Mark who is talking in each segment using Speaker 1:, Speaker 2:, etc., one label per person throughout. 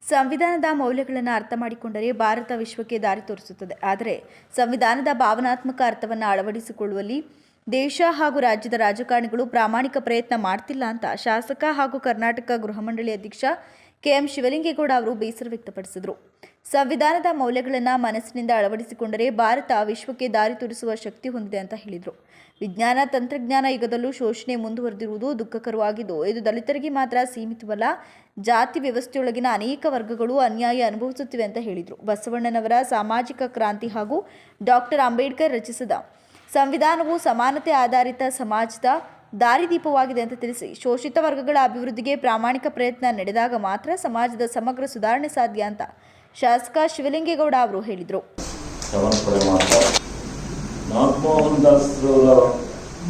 Speaker 1: ಸಂವಿಧಾನದ ಮೌಲ್ಯಗಳನ್ನು ಅರ್ಥ ಮಾಡಿಕೊಂಡರೆ ಭಾರತ ವಿಶ್ವಕ್ಕೆ ದಾರಿ ತೋರಿಸುತ್ತದೆ. ಆದರೆ ಸಂವಿಧಾನದ ಭಾವನಾತ್ಮಕ ಅರ್ಥವನ್ನು ಅಳವಡಿಸಿಕೊಳ್ಳುವಲ್ಲಿ ದೇಶ ಹಾಗೂ ರಾಜ್ಯದ ರಾಜಕಾರಣಿಗಳು ಪ್ರಾಮಾಣಿಕ ಪ್ರಯತ್ನ ಮಾಡ್ತಿಲ್ಲ ಅಂತ ಶಾಸಕ ಹಾಗೂ ಕರ್ನಾಟಕ ಗೃಹ ಮಂಡಳಿ ಅಧ್ಯಕ್ಷ ಕೆಎಂ ಶಿವಲಿಂಗೇಗೌಡ ಅವರು ಬೇಸರ ವ್ಯಕ್ತಪಡಿಸಿದರು. ಸಂವಿಧಾನದ ಮೌಲ್ಯಗಳನ್ನು ಮನಸ್ಸಿನಿಂದ ಅಳವಡಿಸಿಕೊಂಡರೆ ಭಾರತ ವಿಶ್ವಕ್ಕೆ ದಾರಿ ತೋರಿಸುವ ಶಕ್ತಿ ಹೊಂದಿದೆ ಅಂತ ಹೇಳಿದರು. ವಿಜ್ಞಾನ ತಂತ್ರಜ್ಞಾನ ಯುಗದಲ್ಲೂ ಶೋಷಣೆ ಮುಂದುವರೆದಿರುವುದು ದುಃಖಕರವಾಗಿದ್ದು, ಇದು ದಲಿತರಿಗೆ ಮಾತ್ರ ಸೀಮಿತವಲ್ಲ, ಜಾತಿ ವ್ಯವಸ್ಥೆಯೊಳಗಿನ ಅನೇಕ ವರ್ಗಗಳು ಅನ್ಯಾಯ ಅನುಭವಿಸುತ್ತಿವೆ ಅಂತ ಹೇಳಿದರು. ಬಸವಣ್ಣನವರ ಸಾಮಾಜಿಕ ಕ್ರಾಂತಿ ಹಾಗೂ ಡಾಕ್ಟರ್ ಅಂಬೇಡ್ಕರ್ ರಚಿಸಿದ ಸಂವಿಧಾನವು ಸಮಾನತೆ ಆಧಾರಿತ ಸಮಾಜದ ದಾರಿದೀಪವಾಗಿದೆ ಅಂತ ತಿಳಿಸಿ, ಶೋಷಿತ ವರ್ಗಗಳ ಅಭಿವೃದ್ಧಿಗೆ ಪ್ರಾಮಾಣಿಕ ಪ್ರಯತ್ನ ನಡೆದಾಗ ಮಾತ್ರ ಸಮಾಜದ ಸಮಗ್ರ ಸುಧಾರಣೆ ಸಾಧ್ಯ ಅಂತ ಶಾಸಕ ಶಿವಲಿಂಗೇಗೌಡ ಅವರು ಹೇಳಿದರು.
Speaker 2: ನಾಗಮೋಹನ್ ದಾಸರವರ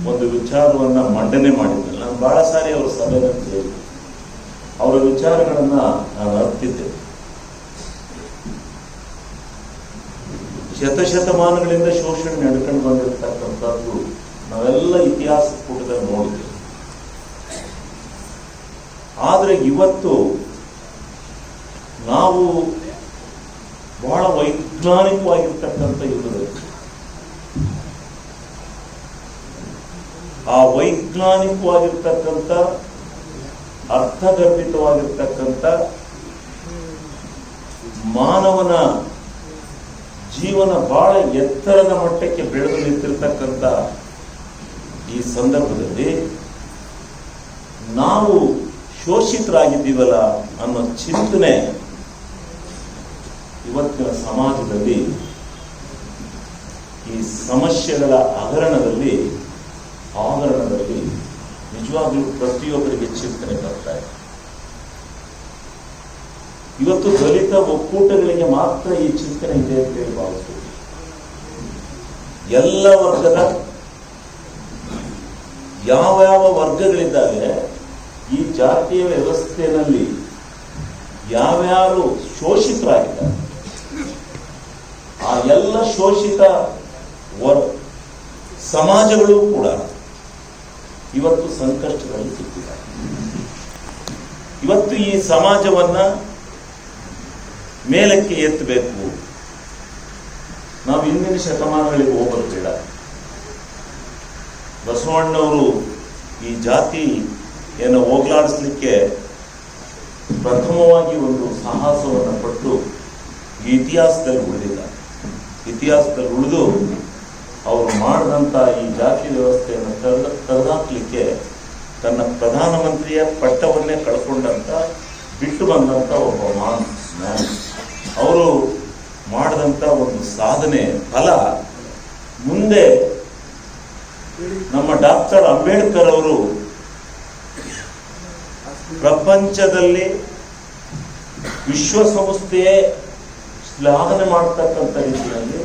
Speaker 2: ಒಂದು ವಿಚಾರವನ್ನ ಮಂಡನೆ ಮಾಡಿದ್ದೆ. ನಾನು ಬಹಳ ಸಾರಿ ಅವರ ಸಭೆಯಲ್ಲಿ ಕೇಳಿ ಅವರ ವಿಚಾರಗಳನ್ನ ನಾನು ಅರ್ತಿದ್ದೆ. ಶತಶತಮಾನಗಳಿಂದ ಶೋಷಣೆ ನಡ್ಕೊಂಡು ಬಂದಿರತಕ್ಕಂಥದ್ದು ನಾವೆಲ್ಲ ಇತಿಹಾಸ ಪುಟದಲ್ಲಿ ನೋಡಿದ್ದೇವೆ. ಆದರೆ ಇವತ್ತು ನಾವು ಬಹಳ ವೈಜ್ಞಾನಿಕವಾಗಿರ್ತಕ್ಕಂಥ ಯುಗದಲ್ಲಿ ಆ ವೈಜ್ಞಾನಿಕವಾಗಿರ್ತಕ್ಕಂಥ ಅರ್ಥಗರ್ಭಿತವಾಗಿರ್ತಕ್ಕಂಥ ಮಾನವನ ಜೀವನ ಬಹಳ ಎತ್ತರದ ಮಟ್ಟಕ್ಕೆ ಬೆಳೆದು ನಿಂತಿರ್ತಕ್ಕಂಥ ಈ ಸಂದರ್ಭದಲ್ಲಿ ನಾವು ಶೋಷಿತರಾಗಿದ್ದೀವಲ್ಲ ಅನ್ನೋ ಚಿಂತನೆ ಇವತ್ತಿನ ಸಮಾಜದಲ್ಲಿ ಈ ಸಮಸ್ಯೆಗಳ ಆವರಣದಲ್ಲಿ ನಿಜವಾಗ್ಲೂ ಪ್ರತಿಯೊಬ್ಬರಿಗೆ ಚಿಂತನೆ ಬರ್ತಾ ಇದೆ. ಇವತ್ತು ದಲಿತ ಒಕ್ಕೂಟಗಳಿಗೆ ಮಾತ್ರ ಈ ಚಿಂತನೆ ಇದೆ ಅಂತ ಹೇಳಿ ಭಾವಿಸ್ತೀವಿ. ಎಲ್ಲ ವರ್ಗದ ಯಾವ ವರ್ಗಗಳಿದ್ದಾವೆ ಈ ಜಾತಿಯ ವ್ಯವಸ್ಥೆಯಲ್ಲಿ ಯಾವ್ಯಾರು ಶೋಷಿತರಾಗಿದ್ದಾರೆ ಆ ಎಲ್ಲ ಶೋಷಿತ ಸಮಾಜಗಳು ಕೂಡ ಇವತ್ತು ಸಂಕಷ್ಟದಲ್ಲಿ ಸಿಕ್ಕಿದ್ದಾರೆ. ಇವತ್ತು ಈ ಸಮಾಜವನ್ನ ಮೇಲಕ್ಕೆ ಎತ್ತಬೇಕು. ನಾವು ಹಿಂದಿನ ಶತಮಾನಗಳಿಗೆ ಹೋಗೋದು ಬೇಡ. ಬಸವಣ್ಣವರು ಈ ಜಾತಿಯನ್ನು ಹೋಗಲಾಡಿಸ್ಲಿಕ್ಕೆ ಪ್ರಥಮವಾಗಿ ಒಂದು ಸಾಹಸವನ್ನು ಪಟ್ಟು ಈ ಇತಿಹಾಸದಲ್ಲಿ ಉಳಿದು ಅವರು ಮಾಡಿದಂಥ ಈ ಜಾತಿ ವ್ಯವಸ್ಥೆಯನ್ನು ತೆಗೆದಾಕ್ಲಿಕ್ಕೆ ತನ್ನ ಪ್ರಧಾನಮಂತ್ರಿಯ ಪಟ್ಟವನ್ನೇ ಕಳ್ಕೊಂಡಂತ ಬಿಟ್ಟು ಬಂದಂತ ಒಬ್ಬ ಮ್ಯಾನ್ ಅವರು ಮಾಡಿದಂಥ ಒಂದು ಸಾಧನೆ ಫಲ ಮುಂದೆ ನಮ್ಮ ಡಾಕ್ಟರ್ ಅಂಬೇಡ್ಕರ್ ಅವರು ಪ್ರಪಂಚದಲ್ಲಿ ವಿಶ್ವಸಂಸ್ಥೆಯೇ ಶ್ಲಾಘನೆ ಮಾಡತಕ್ಕಂಥ ರೀತಿಯಲ್ಲಿ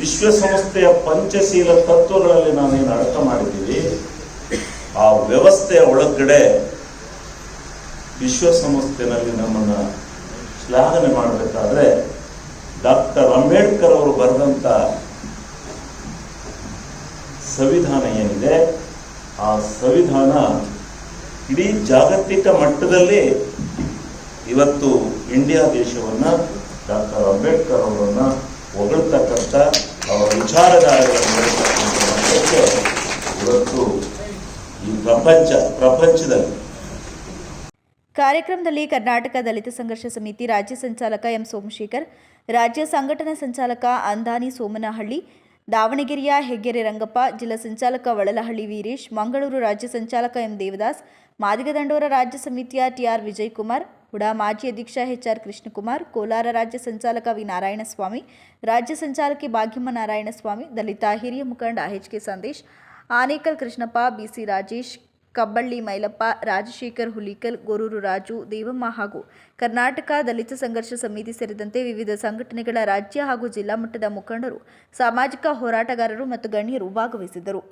Speaker 2: ವಿಶ್ವಸಂಸ್ಥೆಯ ಪಂಚಶೀಲ ತತ್ವಗಳಲ್ಲಿ ನಾವೇನು ಅರ್ಥ ಮಾಡಿದ್ದೀವಿ ಆ ವ್ಯವಸ್ಥೆಯ ಒಳಗಡೆ ವಿಶ್ವಸಂಸ್ಥೆಯಲ್ಲಿ ನಮ್ಮನ್ನ ಶ್ಲಾಘನೆ ಮಾಡಬೇಕಾದ್ರೆ ಡಾಕ್ಟರ್ ಅಂಬೇಡ್ಕರ್ ಅವರು ಬರೆದಂತ ಸಂವಿಧಾನ ಏನಿದೆ ಆ ಸಂವಿಧಾನ ಇಡೀ ಜಾಗತಿಕ ಮಟ್ಟದಲ್ಲಿ ಇವತ್ತು ಇಂಡಿಯಾ ದೇಶವನ್ನ ಡಾಕ್ಟರ್ ಅಂಬೇಡ್ಕರ್ ಅವರನ್ನ ಹೊಗಳ್ತಕ್ಕಂಥ ಅವರ ವಿಚಾರಧಾರೆಗಳನ್ನು ಇವತ್ತು ಈ ಪ್ರಪಂಚದಲ್ಲಿ.
Speaker 1: ಕಾರ್ಯಕ್ರಮದಲ್ಲಿ ಕರ್ನಾಟಕ ದಲಿತ ಸಂಘರ್ಷ ಸಮಿತಿ ರಾಜ್ಯ ಸಂಚಾಲಕ ಎಂ ಸೋಮಶೇಖರ್, ರಾಜ್ಯ ಸಂಘಟನಾ ಸಂಚಾಲಕ ಅಂದಾನಿ ಸೋಮನಹಳ್ಳಿ, ದಾವಣಗೆರೆಯ ಹೆಗ್ಗೆರೆ ರಂಗಪ್ಪ, ಜಿಲ್ಲಾ ಸಂಚಾಲಕ ವಳಲಹಳ್ಳಿ ವೀರೇಶ್, ಮಂಗಳೂರು ರಾಜ್ಯ ಸಂಚಾಲಕ ಎಂ ದೇವದಾಸ್, ಮಾದಿಗ ದಂಡೋರ ರಾಜ್ಯ ಸಮಿತಿಯ ಟಿಆರ್ ವಿಜಯಕುಮಾರ್, ಹುಡಾ ಮಾಜಿ ಅಧ್ಯಕ್ಷ ಎಚ್ಆರ್ ಕೃಷ್ಣಕುಮಾರ್, ಕೋಲಾರ ರಾಜ್ಯ ಸಂಚಾಲಕ ವಿ ನಾರಾಯಣಸ್ವಾಮಿ, ರಾಜ್ಯ ಸಂಚಾಲಕಿ ಭಾಗ್ಯಮ್ಮ ನಾರಾಯಣಸ್ವಾಮಿ, ದಲಿತ ಹಿರಿಯ ಮುಖಂಡ ಎಚ್ಕೆ ಸಂದೇಶ್, ಆನೇಕಲ್ ಕೃಷ್ಣಪ್ಪ, ಬಿಸಿ ರಾಜೇಶ್, ಕಬ್ಬಳ್ಳಿ ಮೈಲಪ್ಪ, ರಾಜಶೇಖರ್ ಹುಲಿಕಲ್, ಗೊರೂರು ರಾಜು, ದೇವಮ್ಮ ಹಾಗೂ ಕರ್ನಾಟಕ ದಲಿತ ಸಂಘರ್ಷ ಸಮಿತಿ ಸೇರಿದಂತೆ ವಿವಿಧ ಸಂಘಟನೆಗಳ ರಾಜ್ಯ ಹಾಗೂ ಜಿಲ್ಲಾ ಮಟ್ಟದ ಮುಖಂಡರು, ಸಾಮಾಜಿಕ ಹೋರಾಟಗಾರರು ಮತ್ತು ಗಣ್ಯರು ಭಾಗವಹಿಸಿದ್ದರು.